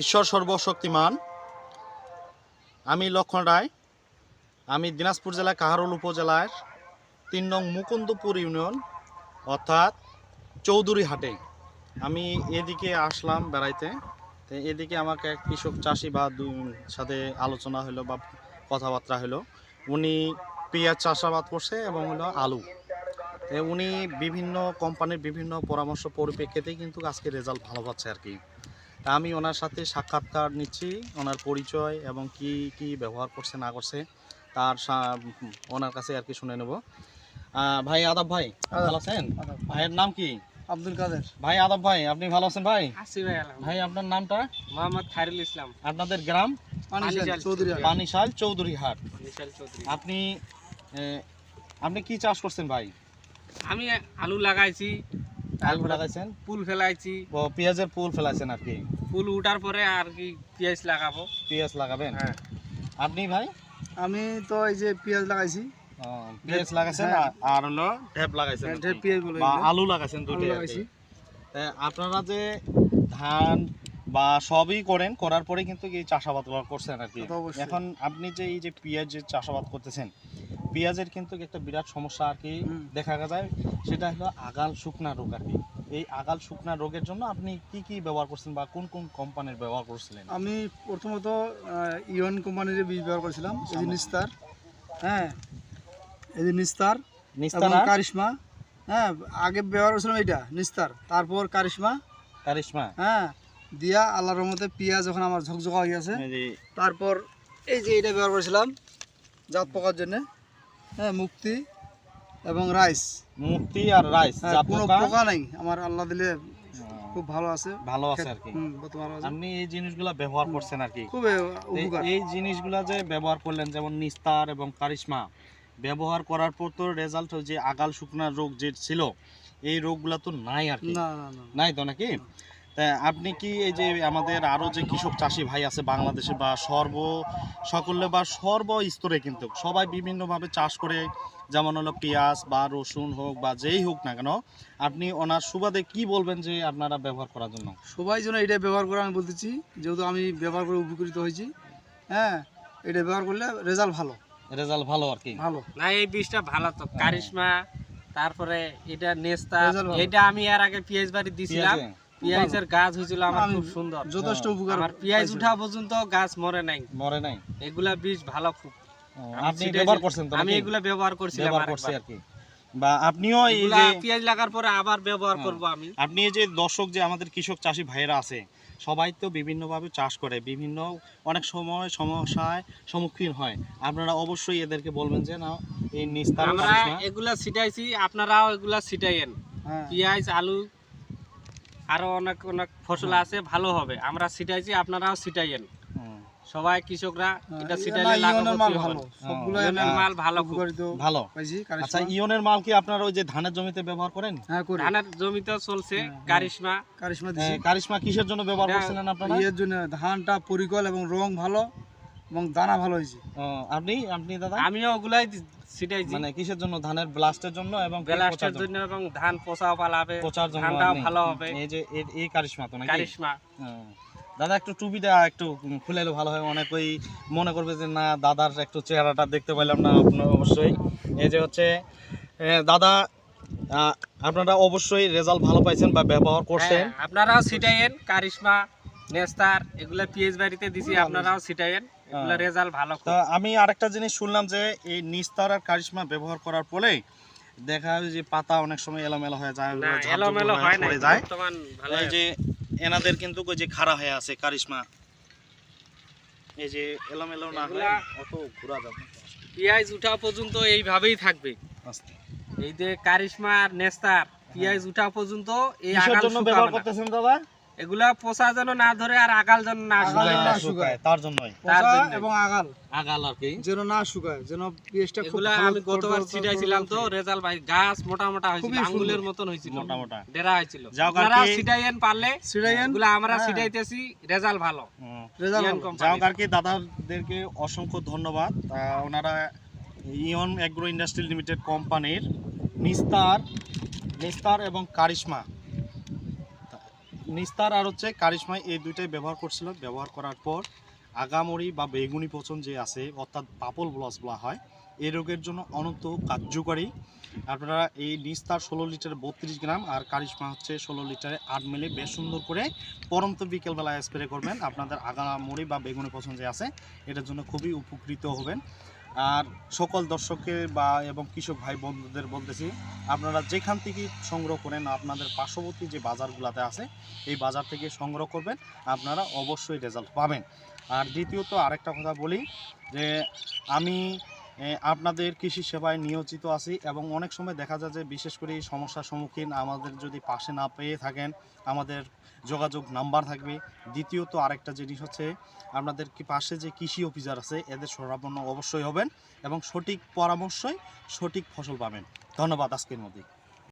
ঈশ্বর সর্বশক্তিমান। আমি লক্ষণ রায়। আমি দিনাজপুর জেলা কাহারোল উপজেলার ৩ নং মুকুন্দপুর ইউনিয়ন অর্থাৎ চৌধুরী হাটে আমি এদিকে আসলাম বেড়াইতে। তো এদিকে আমাকে এক কৃষক চাষি বা সাথে আলোচনা হলো বা কথাবার্তা হলো। উনি পেঁয়াজ চাষাবাদ করছে এবং হলো আলু। উনি বিভিন্ন কোম্পানির বিভিন্ন পরামর্শ পরিপ্রেক্ষিতেই কিন্তু আজকে রেজাল্ট ভালো পাচ্ছে আর কি। তা আমি ওনার সাথে সাক্ষাৎকার নিচ্ছি, ওনার পরিচয় এবং কি কি ব্যবহার করছে না করছে তার ওনার কাছে আর কি শুনে নেব। ভাই আদাব ভাই, ভালো আছেন? ভাইয়ের নাম কি? আব্দুল কাদের। ভাই আদাব ভাই, আপনি ভালো আছেন ভাই? আছি ভাই। ভাই আপনার নামটা? মোহাম্মদ খায়রুল ইসলাম। আপনাদের গ্রাম? পানিশাল চৌধুরী হাট। আপনি আপনি কি চাষ করছেন ভাই? আমি আলু লাগাইছি, আলু লাগাইছেন, ফুল ফেলাইছি। ও পেঁয়াজের ফুল ফেলাইছেন আর কি। ফুল উঠার পরে আর কি পেঁয়াজ লাগাবো। পেঁয়াজ লাগাবেন? হ্যাঁ। আপনি ভাই? আমি তো এই যে পেঁয়াজ লাগাইছি। পেঁয়াজ লাগাইছেন আর হলো ঢেপ লাগাইছেন, বা আলু লাগাইছেন দুটোই আর কি। আপনারা যে ধান বা সবই করেন, করার পরে কিন্তু এই চাষাবাদ করছেন আর কি। এখন আপনি যে এই যে পেঁয়াজের চাষাবাদ করতেছেন, পেঁয়াজের কিন্তু একটা বিরাট সমস্যা আর কি দেখা যায়, সেটা হলো আগাল শুকনা রোগ আর কি। এই আগাল শুকনা রোগের জন্য আপনি কি কি ব্যবহার করছেন বা কোন কোন কোম্পানির ব্যবহার করছিলেন? আমি প্রথমত ইওন কোম্পানির বীজ ব্যবহার করেছিলাম, এই যে নিস্তার, হ্যাঁ এই যে নিস্তার এবং কারিশমা। হ্যাঁ, আগে ব্যবহার করেছিলাম এইটা নিস্তার, তারপর কারিশমা। হ্যাঁ, দিয়া আল্লাহর রহমতে পেঁয়াজ যখন আমার ঝকঝকা হয়ে গেছে, তারপর এই যে এটা ব্যবহার করেছিলাম জাত পোকার জন্য। হ্যাঁ, মুক্তি এবং রাইস। মুক্তি আর রাইস, কোনো পোকা নাই আমার, আল্লাহ দিলে খুব ভালো আছে আর কি। আপনি এই জিনিসগুলো ব্যবহার করছেন আর কি, খুব উপকার। এই জিনিসগুলো যে ব্যবহার করলেন, যেমন নিস্তার এবং কারিশমা ব্যবহার করার পর তো রেজাল্ট, যে আগাল শুকনা রোগ যে ছিল এই রোগগুলো তো নাই আর কি। নাই তো নাকি? তা আপনি কি এই যে আমাদের আরো যে কৃষক চাষি ভাই আছে বাংলাদেশে বা সকলে বা সর্বস্তরে কিন্তু সবাই বিভিন্নভাবে চাষ করে, যেমন হলো পেঁয়াজ বা রসুন হোক বা যেই হোক না কেন, আপনি ওনার সুবাদে কি বলবেন যে আপনারা ব্যবহার করার জন্য? সবাই যেন এটা ব্যবহার করে আমি বলতেছি, যেহেতু আমি ব্যবহার করে উপকৃত হয়েছি। হ্যাঁ, এটা ব্যবহার করলে রেজাল্ট ভালো আর কি। ভালো না, এই বীজটা ভালো তো। কারিশমা, তারপরে এটা নেস্তা, এটা আমি এর আগে পেঁয়াজ বাড়ি দিছিলাম। পেঁয়াজের গাছ হয়েছিল আমার খুব সুন্দর, যথেষ্ট উপকার। আমার পেঁয়াজ উঠা পর্যন্ত গাছ মরে নাই। এগুলা বীজ ভালো খুব। আপনি ব্যবহার করছেন তো? আমি এগুলা ব্যবহার করছিলাম আর কি। বা আপনিও এই যে পেঁয়াজ লাগার পরে আবার ব্যবহার করব আমি। আপনি এই যে দর্শক যে আমাদের কৃষক চাষি ভাইয়েরা আছে, সবাই তো বিভিন্নভাবে চাষ করে, বিভিন্ন অনেক সময় সমস্যায় সম্মুখীন হয়। আপনারা অবশ্যই এদেরকে বলবেন যে না, এই নিস্তার আমরা এগুলা ছিটাইছি, আপনারাও এগুলা ছিটাইয়েন। পেঁয়াজ, আলু আরো অনেক অনেক ফসল আছে, ভালো হবে। আমরা ছিটাইছি, আপনারাও ছিটাইয়েন। সবাই কৃষকরা এটা ছিটাইলে লাগাবো ভালো। সবগুলো মাল ভালো, ভালো। আচ্ছা, ইওনের মাল কি আপনারা ওই যে ধানের জমিতে ব্যবহার করেন? হ্যাঁ, করি। ধানের জমিতে চলছে কারিশমা দিছি। কারিশমা কিসের জন্য ব্যবহার করছিলেন আপনারা? এর জন্য ধানটা পরিকল এবং রং ভালো এবং দানা ভালো হয়েছে। আপনি দাদা? আমিও ওগুলাই ছিটাইছি। মানে কিসের জন্য? ধানের ব্লাস্টের জন্য এবং ব্লাস্টের জন্য, এবং ধান পোচাও পালাবে, ধানটাও ভালো হবে। এই যে এই কারিশমা তো নাকি? কারিশমা। দাদা একটু টুপিটা একটু খুলাইলে ভালো হয়, অনেকেই মনে করবে যে না দাদার একটু চেহারাটা দেখতে পাইলাম না। আপনার অবশ্যই এই যে হচ্ছে দাদা, আপনারা অবশ্যই রেজাল্ট ভালো পাইছেন বা ব্যবহার করছেন। আপনারাও ছিটাইয়েন কারিশমা, নেস্তার, এগুলা পেঁয়াজ বাড়িতে দিছি, আপনারাও ছিটাইয়েন, এগুলা রেজাল্ট ভালো। তো আমি আরেকটা জিনিস শুনলাম যে এই নিস্তার আর কারিশমা ব্যবহার করার পরে দেখা যায় যে পাতা অনেক সময় এলোমেলো হয়ে যায়। এলোমেলো হয় না, বর্তমান ভালো। এই যে এনাদের কিন্তু ওই যে খাড়া হয়ে আছে কারিশমা, এই যে এলোমেলো না হয়, অত ঘোরা যাবে। পেঁয়াজ উঠা পর্যন্ত এইভাবেই থাকবে। এই যে কারিশমা আর নেস্তার পেঁয়াজ উঠা পর্যন্ত এই আগাল জন্য ব্যবহার করতেছেন দাদা? এগুলা পোষা যেন না ধরে আর আগাল যেন না শুকায়, তার জন্যই। এবং আগাল আর কি যেন না শুকায়, যেন পেঁয়াজটা খুব ভালো। আমি গতবার ছিটাইছিলাম তো, রেজাল্ট ভাই গাছ মোটা মোটা হয়েছিল, আঙ্গুলের মতন হয়েছিল, মোটা মোটা ডেরা হয়েছিল। আপনারা ছিটাইয়েন, পারলে এগুলা আমরা ছিটাইতেছি, রেজাল্ট ভালো। যাও আর কি। দাদাদেরকে অসংখ্য ধন্যবাদ। ওনারা ইওন এগ্রো ইন্ডাস্ট্রি লিমিটেড কোম্পানির নিস্তার এবং কারিশমা নিস্তার আর হচ্ছে কারিশমা এই দুইটাই ব্যবহার করছিল। ব্যবহার করার পর আগামরি বা বেগুনি পচন যে আছে অর্থাৎ পাপল ব্লস বলা হয়, এই রোগের জন্য অনন্ত কার্যকারী। আপনারা এই নিস্তার 16 লিটারে 32 গ্রাম আর কারিশমা হচ্ছে 16 লিটারে 8 মিলি বেশ সুন্দর করে পরন্ত বিকেলবেলায় স্প্রে করবেন। আপনাদের আগামরি বা বেগুনি পচন যে আছে এটার জন্য খুবই উপকৃত হবেন। আর সকল দর্শককে বা এবং কৃষক ভাই বন্ধুদের বলতেছি, আপনারা যেখান থেকে সংগ্রহ করেন আপনাদের পার্শ্ববর্তী যে বাজারগুলোতে আছে এই বাজার থেকে সংগ্রহ করবেন, আপনারা অবশ্যই রেজাল্ট পাবেন। আর দ্বিতীয়ত আরেকটা কথা বলি যে আমি আপনাদের কৃষি সেবায় নিয়োজিত আছি এবং অনেক সময় দেখা যায় যে বিশেষ করে এই সমস্যার সম্মুখীন আমাদের যদি পাশে না পেয়ে থাকেন আমাদের যোগাযোগ নাম্বার থাকবে। দ্বিতীয়ত আরেকটা জিনিস হচ্ছে আপনাদের কি পাশে যে কৃষি অফিসার আছে এদের শরণাপন্ন অবশ্যই হবেন এবং সঠিক পরামর্শই সঠিক ফসল পাবেন। ধন্যবাদ আজকের মধ্যে।